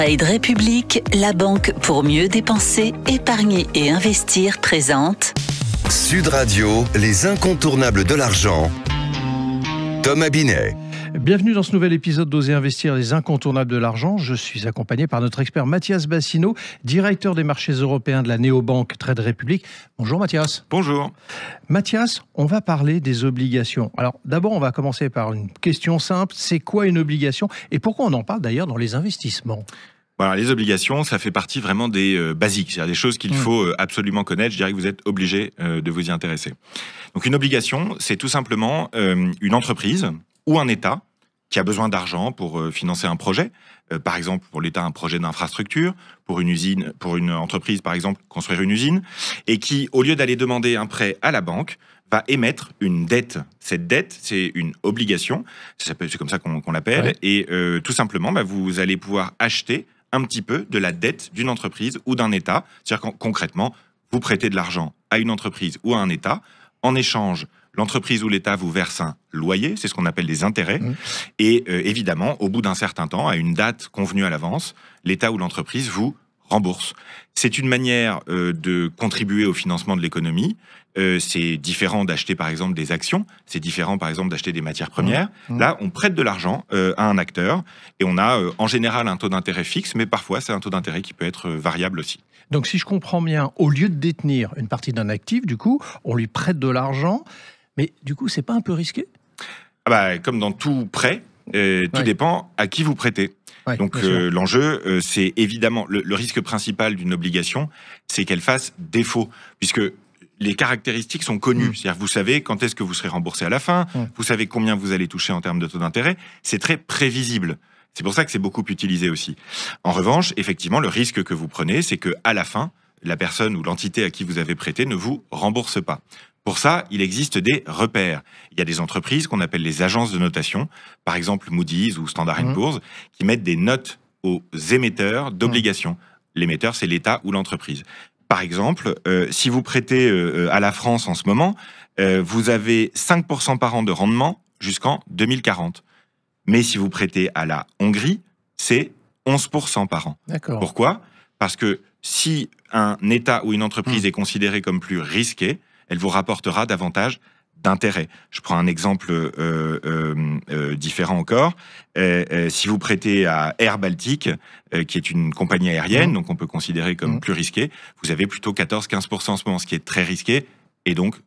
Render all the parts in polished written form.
Trade République, la banque pour mieux dépenser, épargner et investir présente Sud Radio, les incontournables de l'argent. Thomas Binet. Bienvenue dans ce nouvel épisode d'Oser investir, les incontournables de l'argent. Je suis accompagné par notre expert Mathias Bassino, directeur des marchés européens de la néobanque Trade République. Bonjour Mathias. Bonjour. Mathias, on va parler des obligations. Alors d'abord, on va commencer par une question simple. C'est quoi une obligation et pourquoi on en parle d'ailleurs dans les investissements ? Voilà, les obligations, ça fait partie vraiment des basiques, c'est-à-dire des choses qu'il faut absolument connaître. Je dirais que vous êtes obligé de vous y intéresser. Donc une obligation, c'est tout simplement une entreprise ou un État qui a besoin d'argent pour financer un projet. Par exemple, pour l'État, un projet d'infrastructure, pour une usine, pour une entreprise, par exemple, construire une usine, et qui, au lieu d'aller demander un prêt à la banque, va émettre une dette. Cette dette, c'est une obligation, c'est comme ça qu'on l'appelle, ouais. Et tout simplement, vous allez pouvoir acheter un petit peu de la dette d'une entreprise ou d'un État. C'est-à-dire concrètement, vous prêtez de l'argent à une entreprise ou à un État. En échange, l'entreprise ou l'État vous verse un loyer, c'est ce qu'on appelle des intérêts. Et évidemment, au bout d'un certain temps, à une date convenue à l'avance, l'État ou l'entreprise vous rembourse. C'est une manière de contribuer au financement de l'économie. C'est différent d'acheter par exemple des actions, c'est différent par exemple d'acheter des matières premières. Là, on prête de l'argent à un acteur et on a en général un taux d'intérêt fixe, mais parfois c'est un taux d'intérêt qui peut être variable aussi. Donc si je comprends bien, au lieu de détenir une partie d'un actif, du coup, on lui prête de l'argent, mais du coup, c'est pas un peu risqué ? Comme dans tout prêt, tout dépend à qui vous prêtez. Ouais, donc l'enjeu, c'est évidemment le risque principal d'une obligation, c'est qu'elle fasse défaut, puisque les caractéristiques sont connues. C'est-à-dire vous savez quand est-ce que vous serez remboursé à la fin, vous savez combien vous allez toucher en termes de taux d'intérêt, c'est très prévisible. C'est pour ça que c'est beaucoup utilisé aussi. En revanche, effectivement, le risque que vous prenez, c'est que à la fin, la personne ou l'entité à qui vous avez prêté ne vous rembourse pas. Pour ça, il existe des repères. Il y a des entreprises qu'on appelle les agences de notation, par exemple Moody's ou Standard & Poor's, qui mettent des notes aux émetteurs d'obligations. L'émetteur, c'est l'État ou l'entreprise. Par exemple, si vous prêtez à la France en ce moment, vous avez 5% par an de rendement jusqu'en 2040. Mais si vous prêtez à la Hongrie, c'est 11% par an. D'accord. Pourquoi ? Parce que si un État ou une entreprise est considéré comme plus risqué, elle vous rapportera davantage d'intérêt. Je prends un exemple différent encore. Si vous prêtez à Air Baltic, qui est une compagnie aérienne, donc on peut considérer comme plus risqué, vous avez plutôt 14-15% en ce moment, ce qui est très risqué, et donc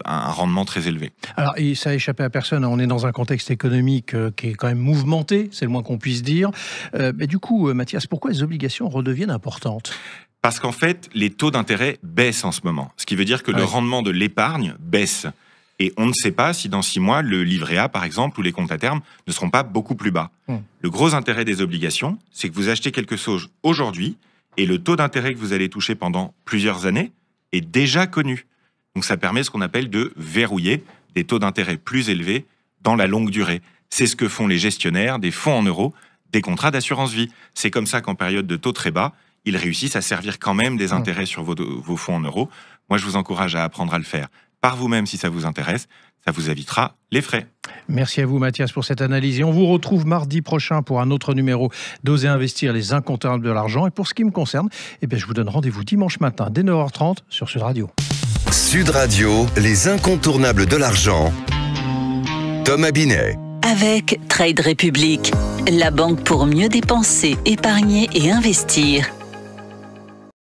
un rendement très élevé. Alors, et ça a échappé à personne, on est dans un contexte économique qui est quand même mouvementé, c'est le moins qu'on puisse dire. Mais du coup, Mathias, pourquoi les obligations redeviennent importantes ? Parce qu'en fait, les taux d'intérêt baissent en ce moment. Ce qui veut dire que le rendement de l'épargne baisse. Et on ne sait pas si dans 6 mois, le livret A, par exemple, ou les comptes à terme ne seront pas beaucoup plus bas. Le gros intérêt des obligations, c'est que vous achetez quelque chose aujourd'hui et le taux d'intérêt que vous allez toucher pendant plusieurs années est déjà connu. Donc ça permet ce qu'on appelle de verrouiller des taux d'intérêt plus élevés dans la longue durée. C'est ce que font les gestionnaires des fonds en euros, des contrats d'assurance vie. C'est comme ça qu'en période de taux très bas, ils réussissent à servir quand même des intérêts sur vos fonds en euros. Moi, je vous encourage à apprendre à le faire par vous-même si ça vous intéresse. Ça vous évitera les frais. Merci à vous, Mathias, pour cette analyse. Et on vous retrouve mardi prochain pour un autre numéro d'Oser investir, les incontournables de l'argent. Et pour ce qui me concerne, je vous donne rendez-vous dimanche matin dès 9h30 sur Sud Radio. Sud Radio, les incontournables de l'argent. Thomas Binet. Avec Trade République, la banque pour mieux dépenser, épargner et investir.